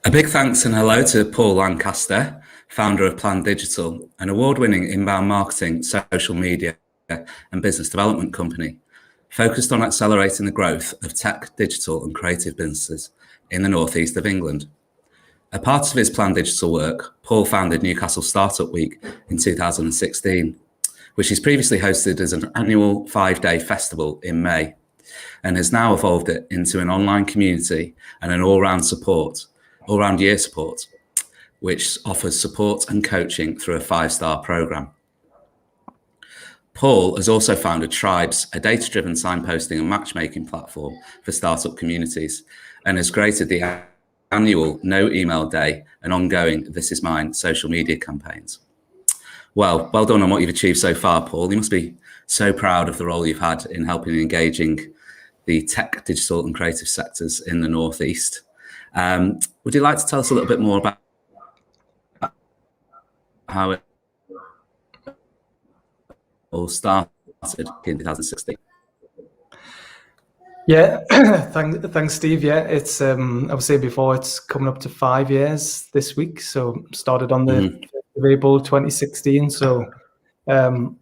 A big thanks and hello to Paul Lancaster, founder of Plan Digital, an award-winning inbound marketing, social media and business development company focused on accelerating the growth of tech, digital and creative businesses in the northeast of England. A part of his Plan Digital work, Paul founded Newcastle Startup Week in 2016, which he's previously hosted as an annual 5-day festival in May, and has now evolved it into an online community and an all-round year support, which offers support and coaching through a 5-star program. Paul has also founded Tribes, a data-driven signposting and matchmaking platform for startup communities, and has created the annual No Email Day and ongoing This Is Mine social media campaigns. Well done on what you've achieved so far, Paul. You must be so proud of the role you've had in helping and engaging the tech, digital and creative sectors in the Northeast. Would you like to tell us a little bit more about how it all started in 2016? Yeah, thanks, Steve. Yeah, it's I was saying before, it's coming up to 5 years this week. So started on the 5th of April 2016. So done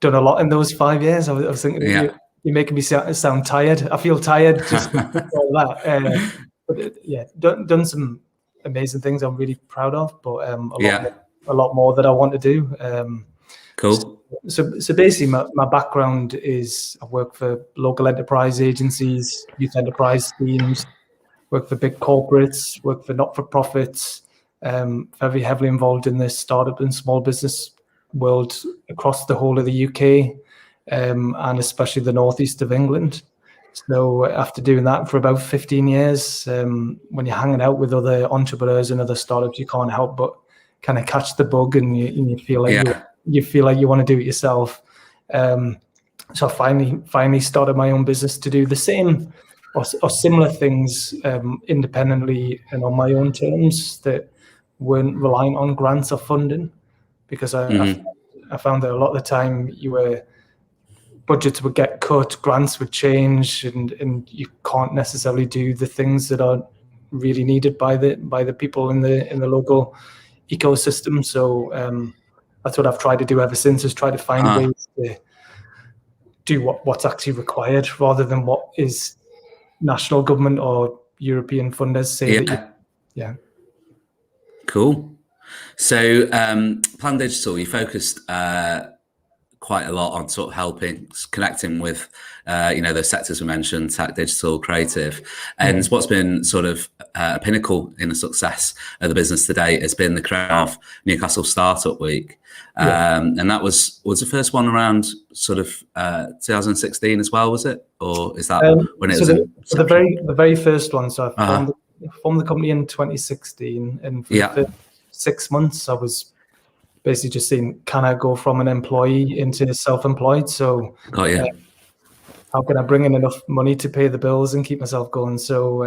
a lot in those 5 years. I was thinking, you're making me sound tired. I feel tired just with all that. But yeah, done some amazing things I'm really proud of, but a lot more that I want to do. Cool. So basically, my background is I work for local enterprise agencies, youth enterprise schemes, work for big corporates, work for not-for-profits, very heavily involved in the startup and small business world across the whole of the UK, and especially the northeast of England. So after doing that for about 15 years, when you're hanging out with other entrepreneurs and other startups, you can't help but kind of catch the bug, and you feel like you feel like you want to do it yourself. So I finally started my own business to do the same or similar things independently and on my own terms that weren't reliant on grants or funding, because I found that a lot of the time budgets would get cut, grants would change, and you can't necessarily do the things that are really needed by the people in the local ecosystem. So that's what I've tried to do ever since, is try to find ways to do what's actually required, rather than what is national government or European funders say. Cool. So Plan Digital, you focused quite a lot on sort of connecting with, those sectors we mentioned, tech, digital, creative. And what's been sort of a pinnacle in the success of the business today has been the creation of Newcastle Startup Week. And that was the first one around sort of 2016 as well, was it? Or is that when it was? The very first one. So I formed the company in 2016, and for the first 6 months I was basically just saying, can I go from an employee into self-employed? So how can I bring in enough money to pay the bills and keep myself going? So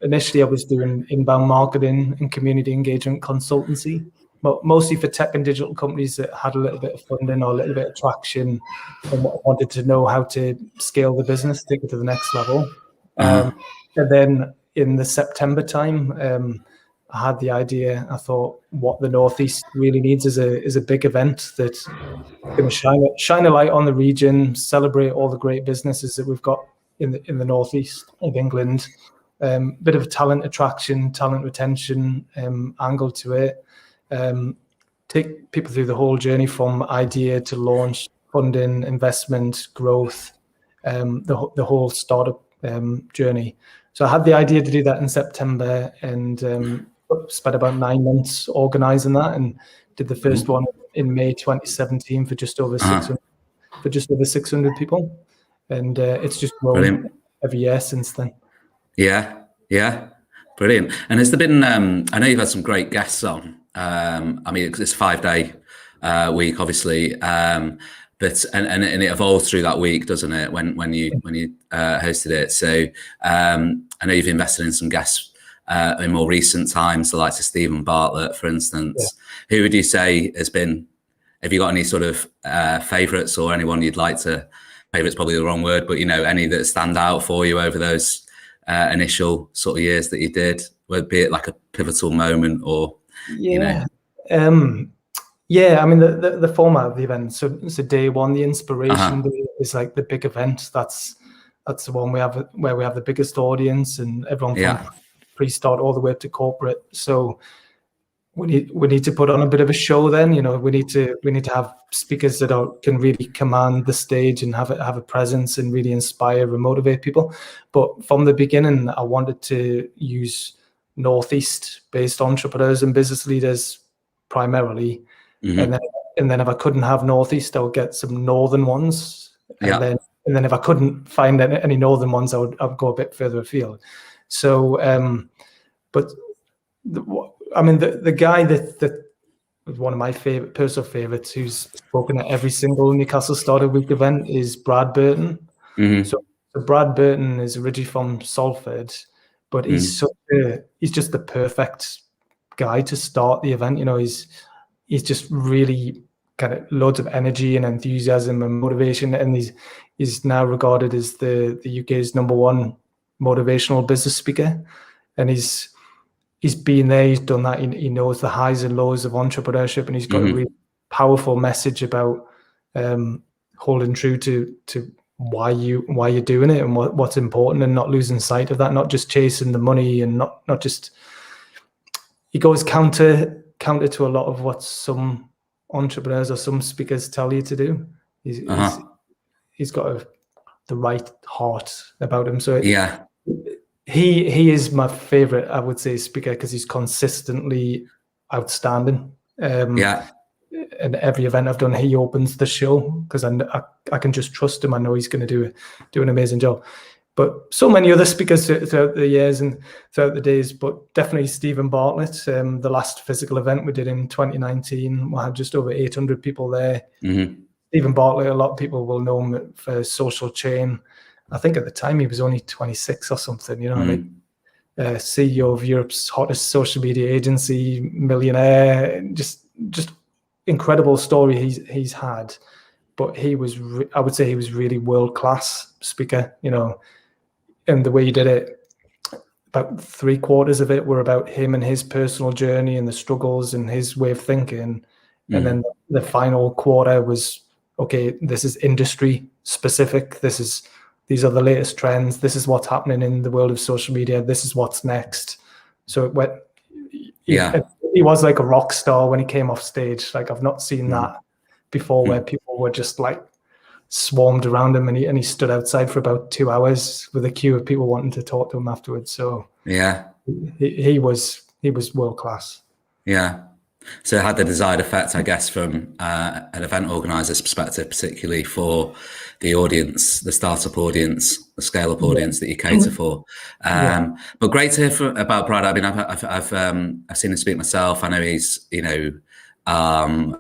initially I was doing inbound marketing and community engagement consultancy, but mostly for tech and digital companies that had a little bit of funding or a little bit of traction and wanted to know how to scale the business, take it to the next level. And then in the September time, I had the idea. I thought, what the Northeast really needs is a big event that's going to shine a light on the region, celebrate all the great businesses that we've got in the Northeast of England. Bit of a talent attraction, talent retention angle to it. Take people through the whole journey from idea to launch, funding, investment, growth, the whole startup journey. So I had the idea to do that in September, and spent about 9 months organizing that, and did the first one in May 2017 for just over 600 people, and it's just grown every year since then. Yeah, brilliant. And has there been? I know you've had some great guests on. I mean, it's a 5-day week, obviously, but and it evolves through that week, doesn't it? When you hosted it, so I know you've invested in some guests in more recent times, the likes of Stephen Bartlett, for instance. Who would you say has been? Have you got any sort of favourites, or anyone you'd like to? Favourite's probably the wrong word, but any that stand out for you over those initial sort of years that you did be it like a pivotal moment or, you know? Yeah, I mean the format of the event. So day one, the inspiration day is like the big event. That's the one where we have the biggest audience and everyone from pre-start all the way up to corporate. So we need to put on a bit of a show then. You know, we need to have speakers that can really command the stage and have a presence and really inspire and motivate people. But from the beginning, I wanted to use Northeast-based entrepreneurs and business leaders primarily. And then if I couldn't have Northeast, I would get some Northern ones. And then if I couldn't find any Northern ones, I'd go a bit further afield. So, the guy that was one of my personal favorites, who's spoken at every single Newcastle Startup Week event, is Brad Burton. So Brad Burton is originally from Salford, but he's just the perfect guy to start the event. You know, he's just really kind of loads of energy and enthusiasm and motivation, and he's now regarded as the UK's #1 motivational business speaker, and he's been there, he's done that, he knows the highs and lows of entrepreneurship, and he's got a really powerful message about holding true to why you're doing it and what's important, and not losing sight of that, not just chasing the money, and not just, he goes counter to a lot of what some entrepreneurs or some speakers tell you to do. He's got the right heart about him. So he is my favorite, I would say, speaker, because he's consistently outstanding. And every event I've done, he opens the show because I can just trust him. I know he's going to do an amazing job. But so many other speakers throughout the years and throughout the days, but definitely Stephen Bartlett. The last physical event we did in 2019, we had just over 800 people there. Stephen Bartlett, a lot of people will know him for Social Chain. I think at the time he was only 26 or something, you know, like CEO of Europe's hottest social media agency, millionaire, just incredible story he's had. But he was, I would say he was really world-class speaker, you know, and the way he did it, about 3/4 of it were about him and his personal journey and the struggles and his way of thinking. And then the final quarter was, okay, this is industry specific. These are the latest trends. This is what's happening in the world of social media. This is what's next. So it went, he was like a rock star when he came off stage. Like, I've not seen that before, where people were just like swarmed around him, and he stood outside for about 2 hours with a queue of people wanting to talk to him afterwards. So he was world class. So it had the desired effect, I guess, from an event organizer's perspective, particularly for the audience, the startup audience, the scale-up audience that you cater for. But great to hear about Brad. I mean, I've seen him speak myself. I know he's, you know,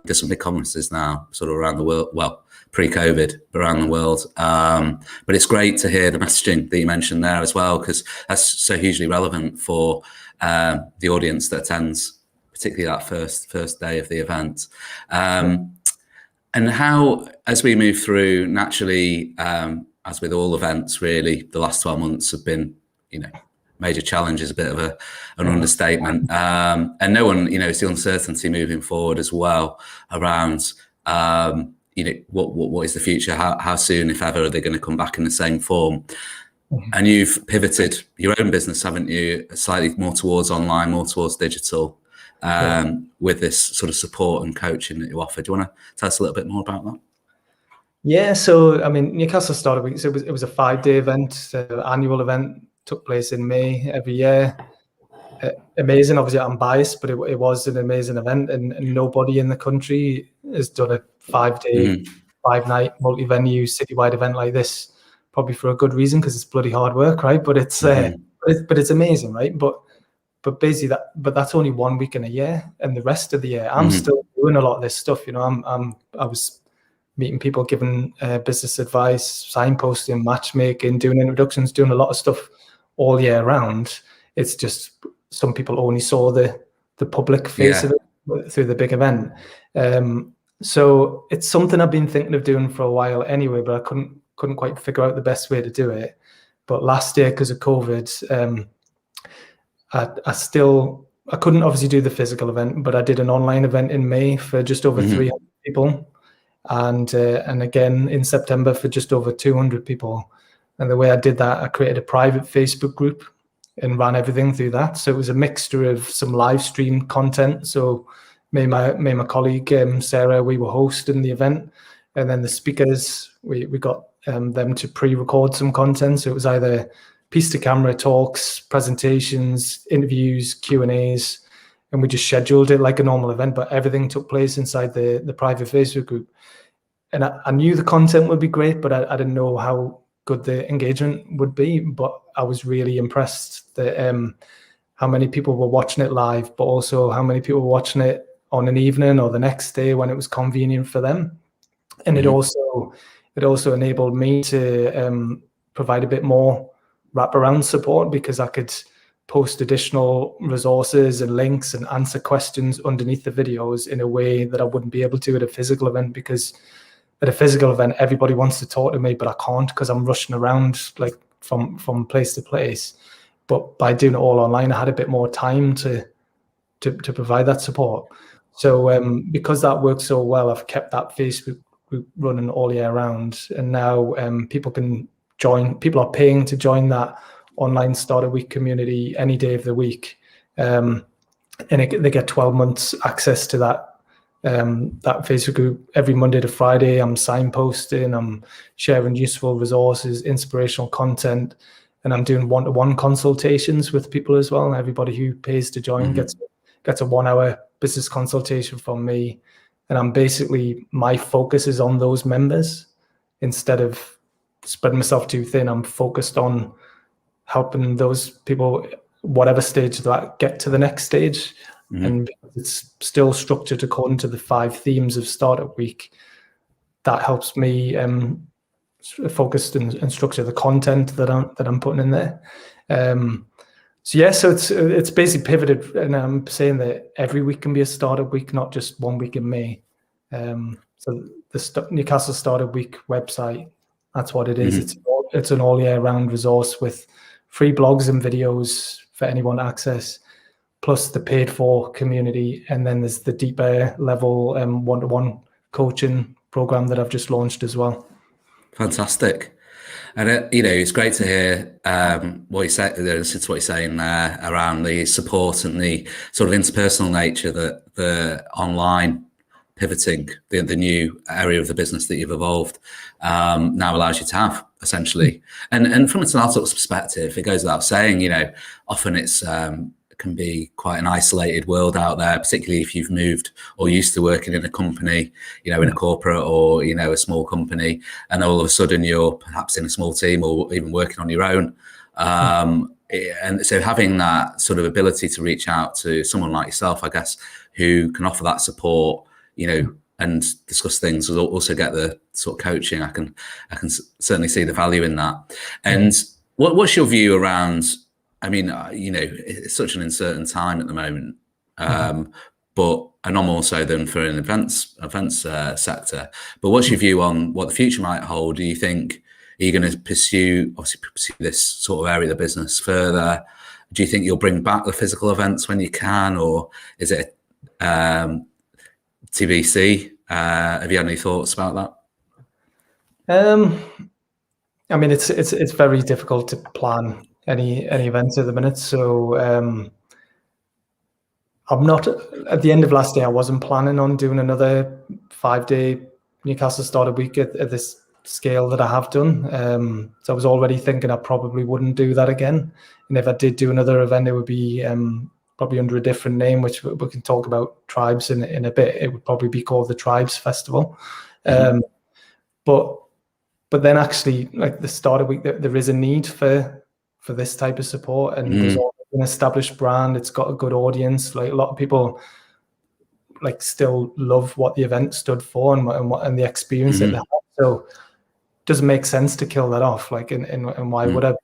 there's some big conferences now, sort of around the world. Well, pre-COVID, around the world. But it's great to hear the messaging that you mentioned there as well, because that's so hugely relevant for the audience that attends, particularly that first day of the event. And how, as we move through, naturally, as with all events, really, the last 12 months have been, you know, major challenges, a bit of an understatement. And no one, you know, it's the uncertainty moving forward as well around, you know, what is the future? How soon, if ever, are they going to come back in the same form? And you've pivoted your own business, haven't you, slightly more towards online, more towards digital, with this sort of support and coaching that you offer. Do you want to tell us a little bit more about that? Yeah, so I mean, Newcastle Startup Week, so it was a 5-day event, annual event, took place in May every year. Amazing. Obviously, I'm biased, but it was an amazing event, and nobody in the country has done a 5-day, 5-night multi-venue citywide event like this, probably for a good reason, because it's bloody hard work, right? But it's amazing, right? But basically that's only 1 week in a year, and the rest of the year I'm still doing a lot of this stuff. You know, I was meeting people, giving business advice, signposting, matchmaking, doing introductions, doing a lot of stuff all year round. It's just some people only saw the public face of it through the big event. So it's something I've been thinking of doing for a while anyway, but I couldn't quite figure out the best way to do it. But last year, because of COVID, I couldn't obviously do the physical event, but I did an online event in May for just over 300 people, and again in September for just over 200 people. And the way I did that, I created a private Facebook group and ran everything through that. So it was a mixture of some live stream content. So me and my colleague Sarah, we were hosting the event, and then the speakers, we got them to pre-record some content. So it was either piece to camera talks, presentations, interviews, Q&As, and we just scheduled it like a normal event, but everything took place inside the private Facebook group. And I knew the content would be great, but I didn't know how good the engagement would be. But I was really impressed that how many people were watching it live, but also how many people were watching it on an evening or the next day when it was convenient for them. And it also enabled me to provide a bit more wraparound support, because I could post additional resources and links and answer questions underneath the videos in a way that I wouldn't be able to at a physical event, because at a physical event, everybody wants to talk to me, but I can't because I'm rushing around like from place to place. But by doing it all online, I had a bit more time to provide that support. So because that worked so well, I've kept that Facebook group running all year round. And now people can join. People are paying to join that online Startup Week community any day of the week. And they get 12 months access to that Facebook group every Monday to Friday. I'm signposting, I'm sharing useful resources, inspirational content, and I'm doing one-to-one consultations with people as well. Everybody who pays to join gets a 1 hour business consultation from me. And I'm basically, my focus is on those members. Instead of spreading myself too thin, I'm focused on helping those people, whatever stage that, get to the next stage. And it's still structured according to the 5 themes of Startup Week. That helps me focus and structure the content that I'm putting in there. So it's basically pivoted, and I'm saying that every week can be a Startup Week, not just 1 week in May. So the Newcastle Startup Week website, that's what it is. It's an all year round resource with free blogs and videos for anyone to access, plus the paid for community. And then there's the deeper level one-to-one coaching program that I've just launched as well. Fantastic. And it's great to hear what you say. It's what you're saying there around the support and the sort of interpersonal nature that the online pivoting, the new area of the business that you've evolved now allows you to have, essentially. And from a startup's perspective, it goes without saying, often it's can be quite an isolated world out there, particularly if you've moved or used to working in a company, in a corporate or, a small company, and all of a sudden you're perhaps in a small team or even working on your own. And so having that sort of ability to reach out to someone like yourself, I guess, who can offer that support, and discuss things, will also get the sort of coaching. I can certainly see the value in that. And what's your view around, it's such an uncertain time at the moment, but and no more so than for an events sector. But what's your view on what the future might hold? Do you think, are you going to pursue this sort of area of the business further? Do you think you'll bring back the physical events when you can, or is it TBC? Have you had any thoughts about that? It's very difficult to plan any events at the minute. So I'm not, at the end of last year, I wasn't planning on doing another 5-day Newcastle Startup Week at this scale that I have done. So I was already thinking I probably wouldn't do that again. And if I did do another event, it would be probably under a different name, which we can talk about tribes in a bit. It would probably be called the Tribes Festival. But then actually, like the Startup Week, there is a need for this type of support, and there's an established brand. It's got a good audience. Like a lot of people still love what the event stood for and the experience that they have. So it doesn't make sense to kill that off. And why would I?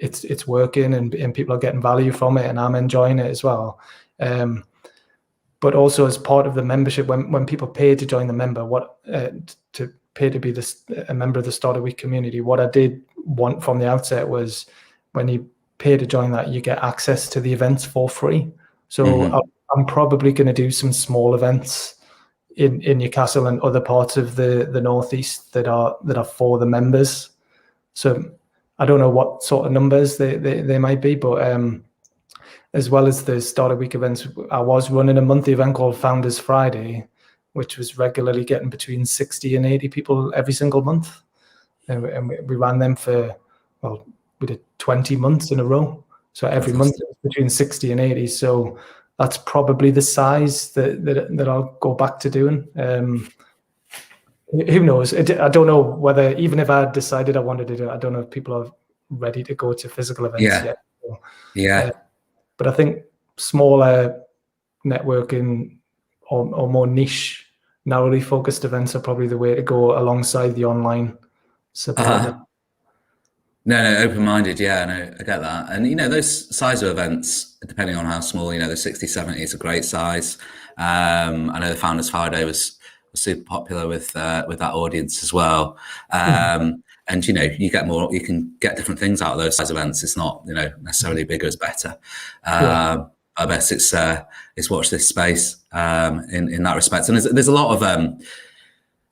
It's working and people are getting value from it, and I'm enjoying it as well. But also as part of the membership, when people pay to join the member, to pay to be a member of the Startup Week community, what I did want from the outset was when you pay to join that, you get access to the events for free. So I'm probably going to do some small events in Newcastle and other parts of the northeast that are for the members. So I don't know what sort of numbers they might be, but as well as the Startup Week events, I was running a monthly event called Founders Friday, which was regularly getting between 60 and 80 people every single month. And we ran them for, well, we did 20 months in a row. So every month it was between 60 and 80. So that's probably the size that I'll go back to doing. Who knows? I don't know whether, even if I decided I wanted to do it, I don't know if people are ready to go to physical events yet. So, but I think smaller networking or more niche, narrowly focused events are probably the way to go alongside the online support. No, open-minded. Yeah, no, I get that. And, those size of events, depending on how small, the 60, 70 is a great size. I know the Founders Friday was super popular with that audience as well. And, you get more, you can get different things out of those size events. It's not, necessarily bigger is better. I guess it's watch this space in that respect. And there's a lot of,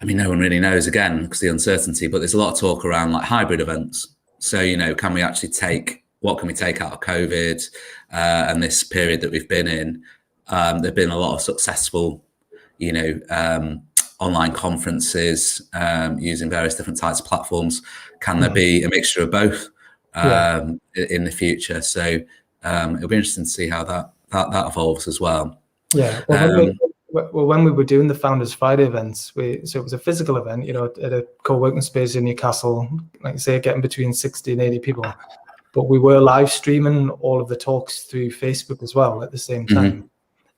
no one really knows, again, because of the uncertainty, but there's a lot of talk around like hybrid events. So, can we actually what can we take out of COVID and this period that we've been in? There've been a lot of successful, online conferences using various different types of platforms. Can there be a mixture of both in the future? So it'll be interesting to see how that evolves as well. Yeah. Well, when we were doing the Founders Friday events, so it was a physical event, at a co-working space in Newcastle, like I say, getting between 60 and 80 people. But we were live streaming all of the talks through Facebook as well at the same time.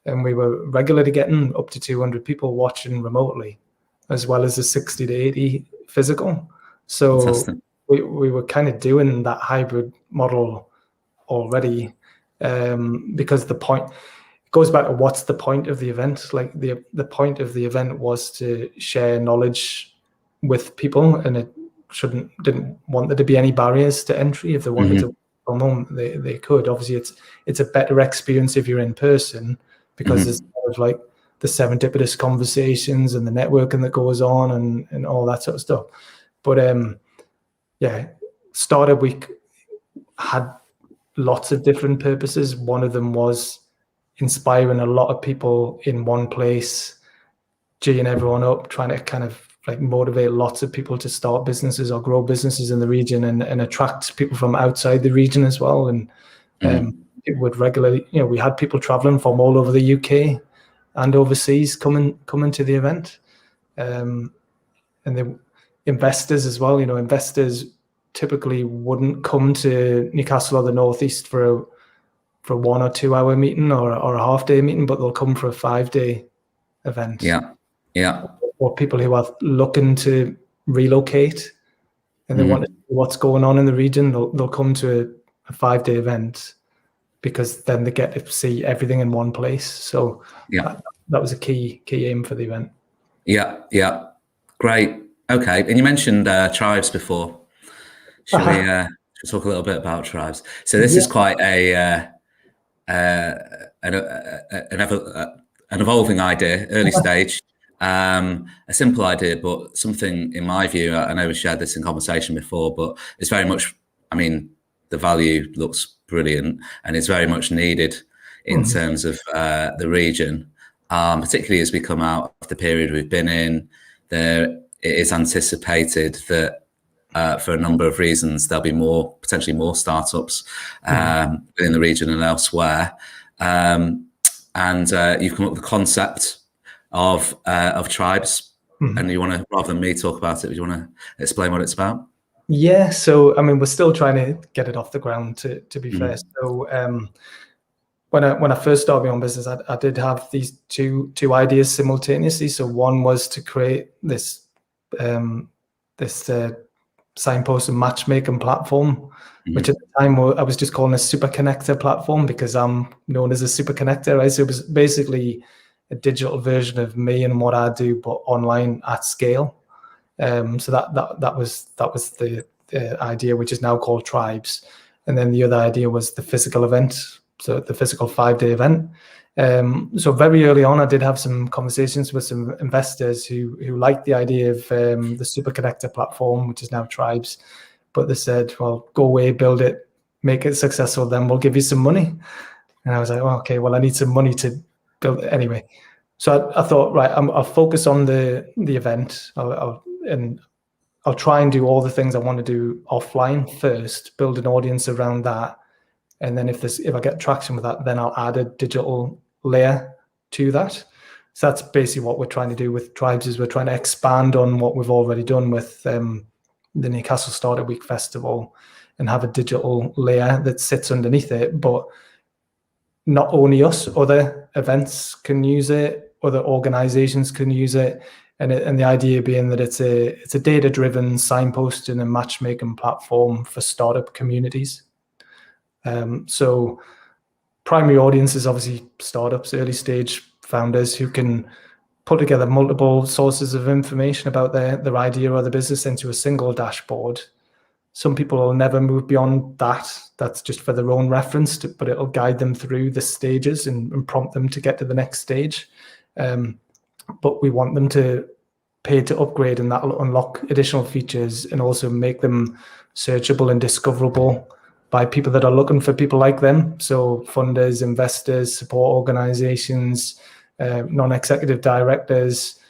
And we were regularly getting up to 200 people watching remotely, as well as the 60 to 80 physical. So we were kind of doing that hybrid model already, because the point goes back to what's the point of the event. Like the point of the event was to share knowledge with people, and it didn't want there to be any barriers to entry. If they wanted to come home, they could. Obviously, it's a better experience if you're in person, because there's sort of like the serendipitous conversations and the networking that goes on and all that sort of stuff. But Startup Week had lots of different purposes. One of them was inspiring a lot of people in one place, geeing everyone up, trying to kind of like motivate lots of people to start businesses or grow businesses in the region, and attract people from outside the region as well. And it would regularly, we had people traveling from all over the UK and overseas coming to the event, and the investors as well. Investors typically wouldn't come to Newcastle or the Northeast for a 1 or 2 hour meeting or a half day meeting, but they'll come for a 5-day event. Yeah. Or people who are looking to relocate and they want to see what's going on in the region, they'll come to a 5-day event, because then they get to see everything in one place. So that was a key aim for the event. Yeah. Great. Okay. And you mentioned tribes before. Should we talk a little bit about tribes? So this is quite an evolving idea, early stage, a simple idea, but something, in my view, I know we shared this in conversation before, but it's very much, the value looks brilliant, and it's very much needed in terms of the region, particularly as we come out of the period we've been in. It is anticipated that for a number of reasons, there'll be potentially more startups in the region and elsewhere. And you've come up with the concept of tribes, and you want to, rather than me talk about it, you want to explain what it's about? Yeah. So, we're still trying to get it off the ground, to be fair. So, when I first started my own business, I did have these two ideas simultaneously. So one was to create this signpost and matchmaking platform, which at the time I was just calling a super connector platform, because I'm known as a super connector, right? So it was basically a digital version of me and what I do, but online at scale. So that was the idea, which is now called Tribes. And then the other idea was the physical event, so the physical 5-day event. So very early on, I did have some conversations with some investors who liked the idea of the super connector platform, which is now Tribes. But they said, well, go away, build it, make it successful, then we'll give you some money. And I was like, oh, okay, well, I need some money to build it anyway. So I thought, right, I'll focus on the event. I'll try and do all the things I want to do offline first, build an audience around that. And then if I get traction with that, then I'll add a digital layer to that. So that's basically what we're trying to do with Tribes, is we're trying to expand on what we've already done with the Newcastle Startup Week Festival, and have a digital layer that sits underneath it. But not only us, other events can use it, other organizations can use it. And the idea being that it's a data-driven signposting and matchmaking platform for startup communities. So primary audience is obviously startups, early stage founders who can put together multiple sources of information about their idea or the business into a single dashboard. Some people will never move beyond that. That's just for their own reference, but it'll guide them through the stages and prompt them to get to the next stage. But we want them to pay to upgrade, and that'll unlock additional features and also make them searchable and discoverable by people that are looking for people like them. So funders, investors, support organizations, non-executive directors,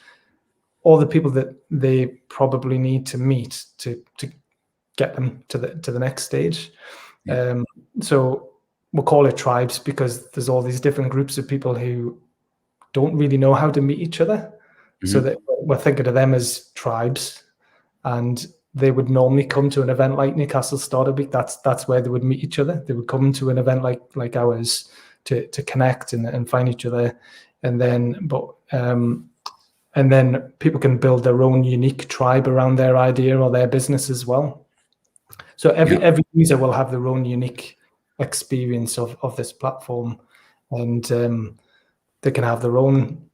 all the people that they probably need to meet to get them to the next stage. Yeah. So we'll call it Tribes because there's all these different groups of people who don't really know how to meet each other. Mm-hmm. So that we're thinking of them as tribes, and they would normally come to an event like Newcastle Startup Week. That's where they would meet each other. They would come to an event like ours to connect and find each other, and then people can build their own unique tribe around their idea or their business as well. So every user will have their own unique experience of this platform, and they can have their own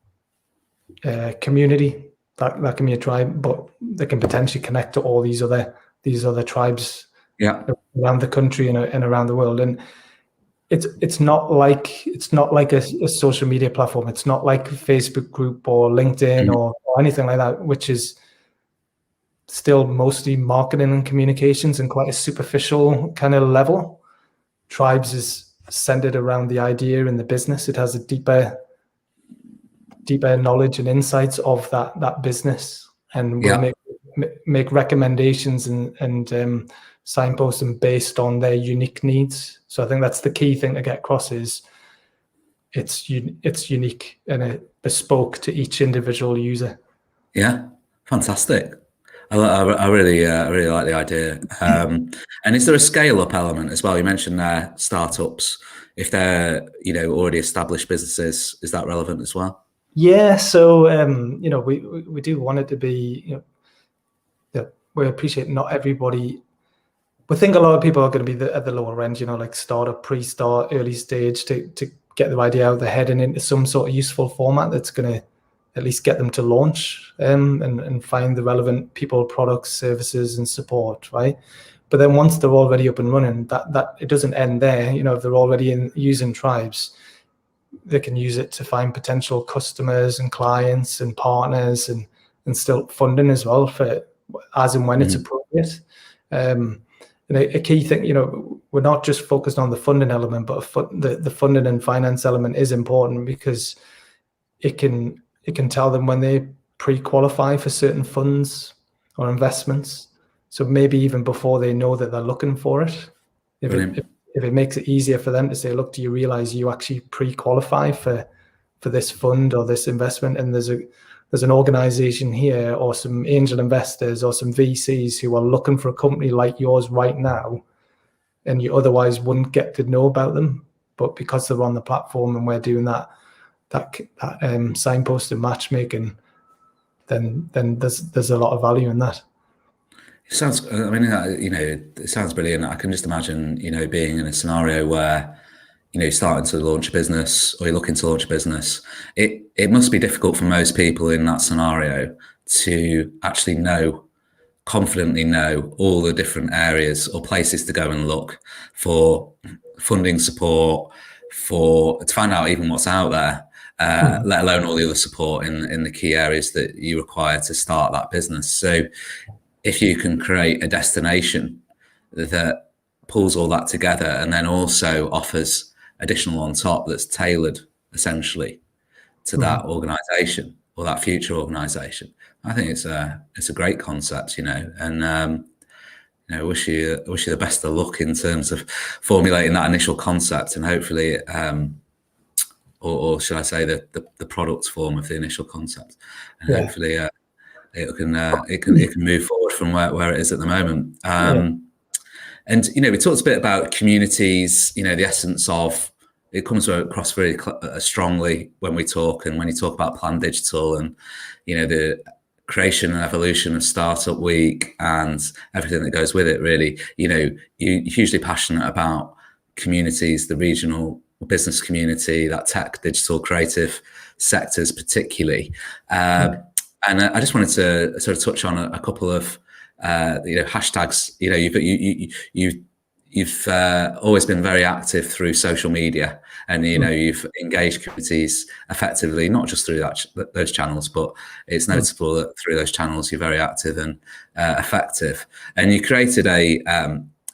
community. That can be a tribe, but they can potentially connect to all these other tribes around the country and around the world. And it's not like a social media platform. It's not like a Facebook group or LinkedIn or anything like that, which is still mostly marketing and communications and quite a superficial kind of level. Tribes is centered around the idea and the business. It has a deeper knowledge and insights of that business, and will make recommendations and signpost them based on their unique needs. So I think that's the key thing to get across, is it's unique and bespoke to each individual user. Yeah, fantastic. I really like the idea. And is there a scale up element as well? You mentioned there startups. If they're already established businesses, is that relevant as well? Yeah. So we do want it to be. We appreciate not everybody. We think a lot of people are going to be at the lower end, like startup, pre-start, early stage, to get their idea out of their head and into some sort of useful format that's going to at least get them to launch and find the relevant people, products, services, and support, right? But then once they're already up and running, that it doesn't end there. If they're already using Tribes, they can use it to find potential customers and clients and partners and still funding as well for as and when it's appropriate. And a key thing, we're not just focused on the funding element, but the funding and finance element is important, because it can tell them when they pre-qualify for certain funds or investments. So maybe even before they know that they're looking for it, if it makes it easier for them to say, look, do you realize you actually pre-qualify for this fund or this investment? And there's an organization here, or some angel investors or some VCs who are looking for a company like yours right now, and you otherwise wouldn't get to know about them. But because they're on the platform and we're doing that signpost and matchmaking, then there's a lot of value in that. It sounds, it sounds brilliant. I can just imagine, being in a scenario where, you're starting to launch a business, or you're looking to launch a business. It must be difficult for most people in that scenario to actually know confidently know all the different areas or places to go and look for funding support, to find out even what's out there, let alone all the other support in the key areas that you require to start that business. So if you can create a destination that pulls all that together and then also offers additional on top that's tailored essentially to that organization or that future organization, I think it's a great concept, and I wish you the best of luck in terms of formulating that initial concept, and hopefully or should I say the product form of the initial concept, and hopefully it can move forward from where it is at the moment. And we talked a bit about communities. The essence of it comes across very strongly when we talk, and when you talk about Plan Digital, and the creation and evolution of Startup Week and everything that goes with it. Really, you're hugely passionate about communities, the regional business community, that tech, digital, creative sectors particularly. And I just wanted to sort of touch on a couple of hashtags. You've always been very active through social media, and you've engaged communities effectively, not just through those channels, but it's noticeable that through those channels you're very active and effective. And you created a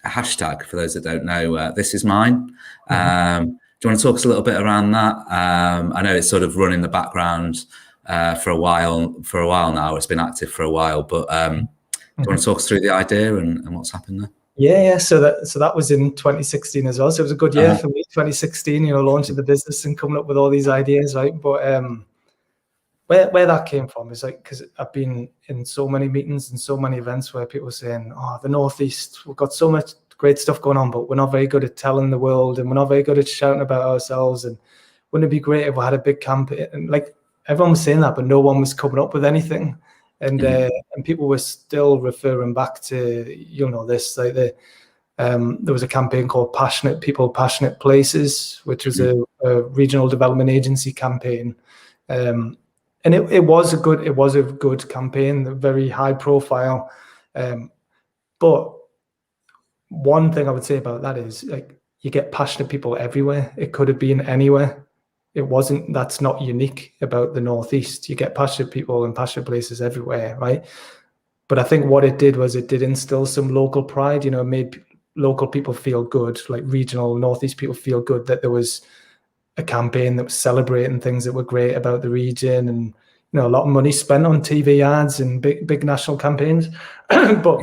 hashtag, for those that don't know, This Is Mine. Do you want to talk us a little bit around that? I know it's sort of run in the background for a while now. It's been active for a while, but do you want to talk us through the idea and what's happened there? Yeah. So that was in 2016 as well. So it was a good year for me, 2016, launching the business and coming up with all these ideas, right? But where that came from is because I've been in so many meetings and so many events where people are saying, oh, the Northeast, we've got so much great stuff going on, but we're not very good at telling the world, and we're not very good at shouting about ourselves. And wouldn't it be great if we had a big campaign? And everyone was saying that, but no one was coming up with anything. And people were still referring back to this, there was a campaign called Passionate People, Passionate Places, which was a regional development agency campaign, and it was a good campaign, very high profile. But one thing I would say about that is you get passionate people everywhere. It could have been anywhere. That's not unique about the Northeast. You get passionate people and passionate places everywhere, right? But I think what it did was it did instill some local pride, it made local people feel good, like regional Northeast people feel good that there was a campaign that was celebrating things that were great about the region, and, a lot of money spent on TV ads and big national campaigns. But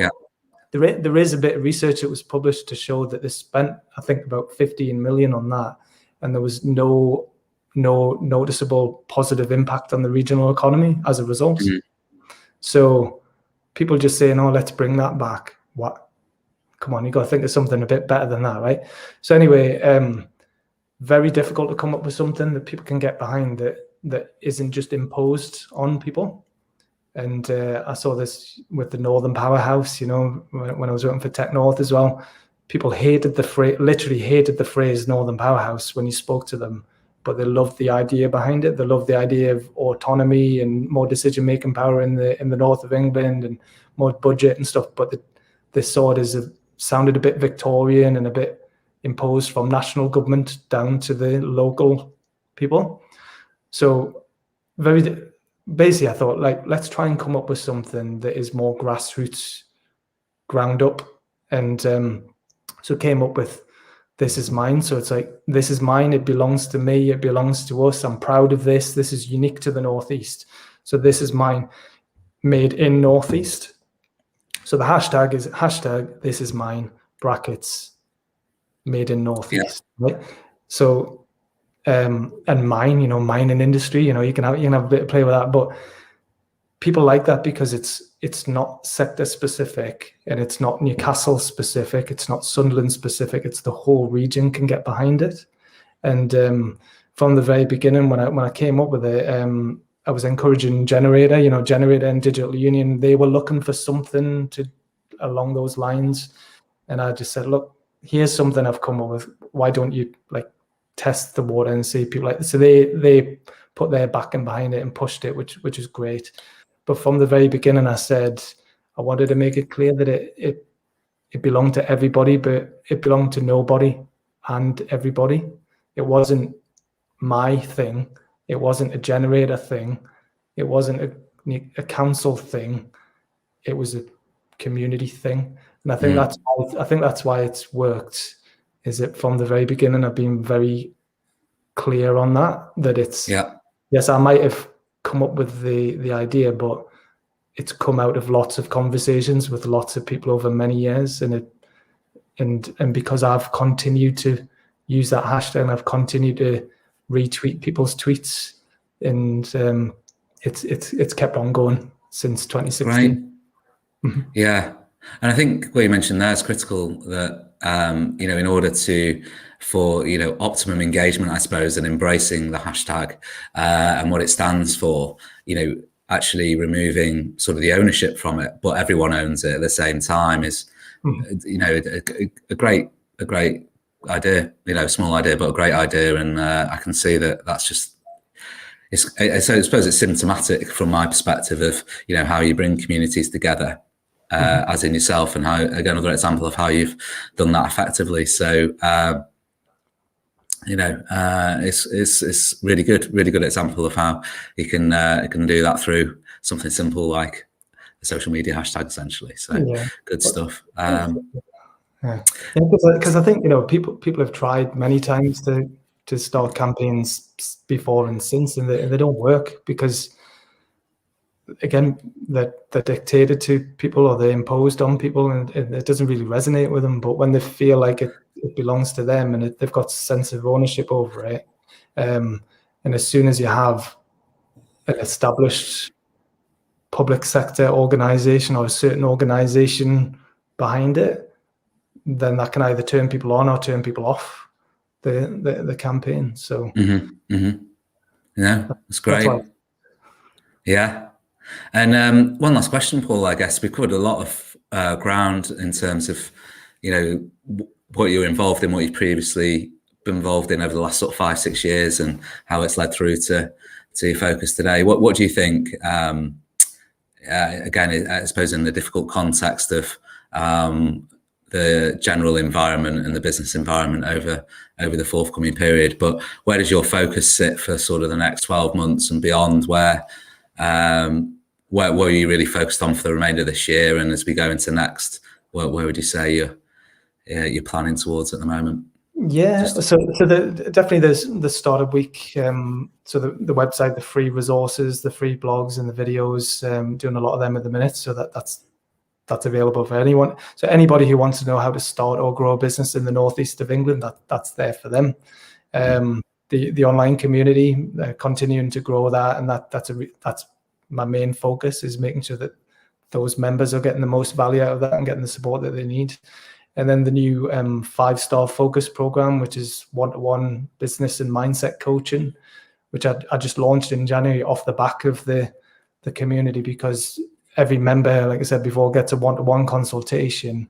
there is a bit of research that was published to show that they spent, I think, about 15 million on that, and there was no noticeable positive impact on the regional economy as a result. So people just saying, oh, let's bring that back. What? Come on, you got to think of something a bit better than that, right? So anyway, very difficult to come up with something that people can get behind that isn't just imposed on people. And I saw this with the Northern Powerhouse, when I was working for Tech North as well. People literally hated the phrase Northern Powerhouse when you spoke to them, but they loved the idea behind it. They loved the idea of autonomy and more decision-making power in the north of England and more budget and stuff. But they saw it sounded a bit Victorian and a bit imposed from national government down to the local people. So basically, I thought, let's try and come up with something that is more grassroots, ground up. And so came up with This Is Mine. So it's this is mine. It belongs to me. It belongs to us. I'm proud of this. This is unique to the Northeast. So this is mine, made in Northeast. So the hashtag is This Is Mine, brackets, made in Northeast. Right? So, and mine, mine in industry, you can have a bit of play with that, but people like that because it's not sector specific, and it's not Newcastle specific, it's not Sunderland specific, it's the whole region can get behind it. And from the very beginning, when I came up with it, I was encouraging Generator, Generator and Digital Union, they were looking for something along those lines. And I just said, look, here's something I've come up with. Why don't you test the water and see people so they put their backing behind it and pushed it, which is great. But from the very beginning, I said, I wanted to make it clear that it belonged to everybody, but it belonged to nobody and everybody. It wasn't my thing. It wasn't a generator thing. It wasn't a council thing. It was a community thing. And I think that's why it's worked. Is that from the very beginning I've been very clear on that it's yes, I might have come up with the idea, but it's come out of lots of conversations with lots of people over many years, and because I've continued to use that hashtag and I've continued to retweet people's tweets, and it's kept on going since 2016. Right. Yeah, and I think what you mentioned there is critical, that in order for optimum engagement, I suppose, and embracing the hashtag and what it stands for, actually removing sort of the ownership from it, but everyone owns it at the same time, is a great idea, a small idea, but a great idea. And I can see that that's just, I suppose it's symptomatic from my perspective of, how you bring communities together, as in yourself, and how, again, another example of how you've done that effectively. So, it's really good example of how you can do that through something simple like a social media hashtag, essentially. So good stuff. Because I think people have tried many times to start campaigns before and since, and they don't work, because again they're dictated to people, or they're imposed on people, and it doesn't really resonate with them. But when they feel like it belongs to them, and they've got a sense of ownership over it, and as soon as you have an established public sector organization or a certain organization behind it, then that can either turn people on or turn people off the campaign. So yeah, that's great. Yeah. And one last question, Paul. I guess we covered a lot of ground in terms of what you're involved in, what you've previously been involved in over the last sort of 5-6 years, and how it's led through to your focus today. What do you think, again, I suppose in the difficult context of the general environment and the business environment over the forthcoming period, but where does your focus sit for sort of the next 12 months and beyond? Where are you really focused on for the remainder of this year, and as we go into next, where would you say you're planning towards at the moment? Yeah, so definitely there's the Startup Week. So the website, the free resources, the free blogs and the videos, doing a lot of them at the minute. So that's available for anyone. So anybody who wants to know how to start or grow a business in the northeast of England, that's there for them. The online community, continuing to grow that, and that's my main focus, is making sure that those members are getting the most value out of that and getting the support that they need. And then the new 5-star focus program, which is one-to-one business and mindset coaching, which I just launched in January off the back of the community, because every member, like I said before, gets a one-to-one consultation,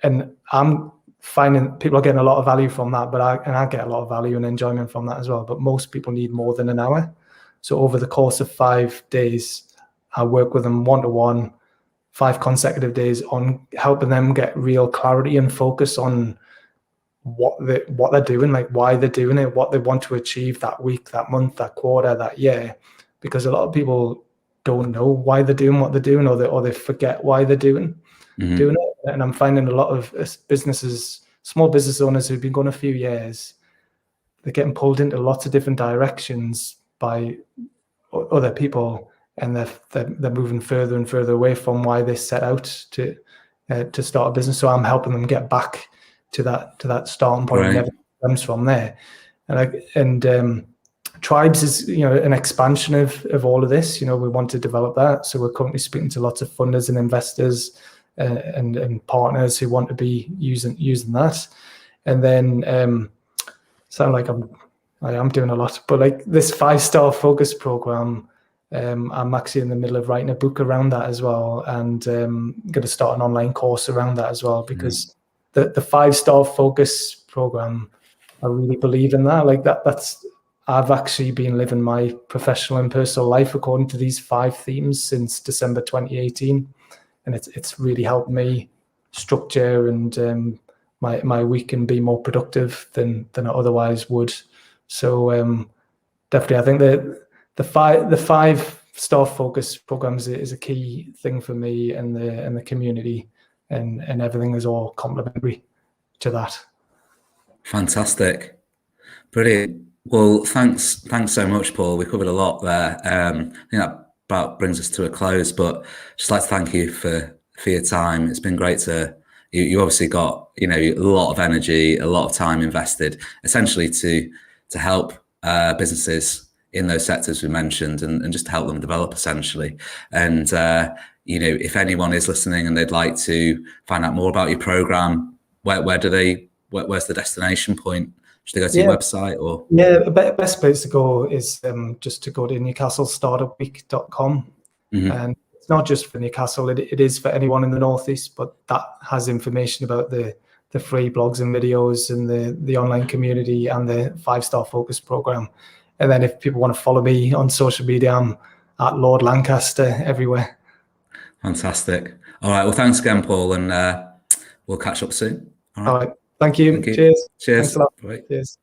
and I'm finding people are getting a lot of value from that, but I get a lot of value and enjoyment from that as well. But most people need more than an hour. So over the course of 5 days, I work with them one-to-one, 5 consecutive days, on helping them get real clarity and focus on what they're doing, like why they're doing it, what they want to achieve that week, that month, that quarter, that year. Because a lot of people don't know why they're doing what they're doing, or they forget why they're doing it. And I'm finding a lot of businesses, small business owners who've been going a few years, they're getting pulled into lots of different directions by other people, and they're moving further and further away from why they set out to start a business. So I'm helping them get back to that starting point. Right. And everything comes from there. And Tribes is an expansion of all of this. We want to develop that. So we're currently speaking to lots of funders and investors and partners who want to be using that. And then sound like I am doing a lot, but like this 5-star focus program, I'm actually in the middle of writing a book around that as well, and going to start an online course around that as well, because the 5-star focus program, I really believe in that. Like that's I've actually been living my professional and personal life according to these 5 themes since December 2018. and it's really helped me structure and my week and be more productive than I otherwise would. So definitely, I think that the five staff focus programs is a key thing for me, and the community and everything is all complementary to that. Fantastic. Brilliant. Well, thanks so much, Paul. We covered a lot there. I think that about brings us to a close, but just like to thank you for your time. It's been great to, you obviously got, a lot of energy, a lot of time invested, essentially to help businesses in those sectors we mentioned, and just to help them develop, essentially. And, if anyone is listening and they'd like to find out more about your program, where's the destination point? Should they go to your website or? Yeah, the best place to go is just to go to newcastlestartupweek.com. And it's not just for Newcastle, it is for anyone in the Northeast, but that has information about the free blogs and videos and the online community and the 5-star focus program. And then if people want to follow me on social media, I'm at Lord Lancaster everywhere. Fantastic. All right. Well, thanks again, Paul, and we'll catch up soon. All right. Thank you. Thank you. Cheers. Cheers. Thanks a lot. Bye. Cheers.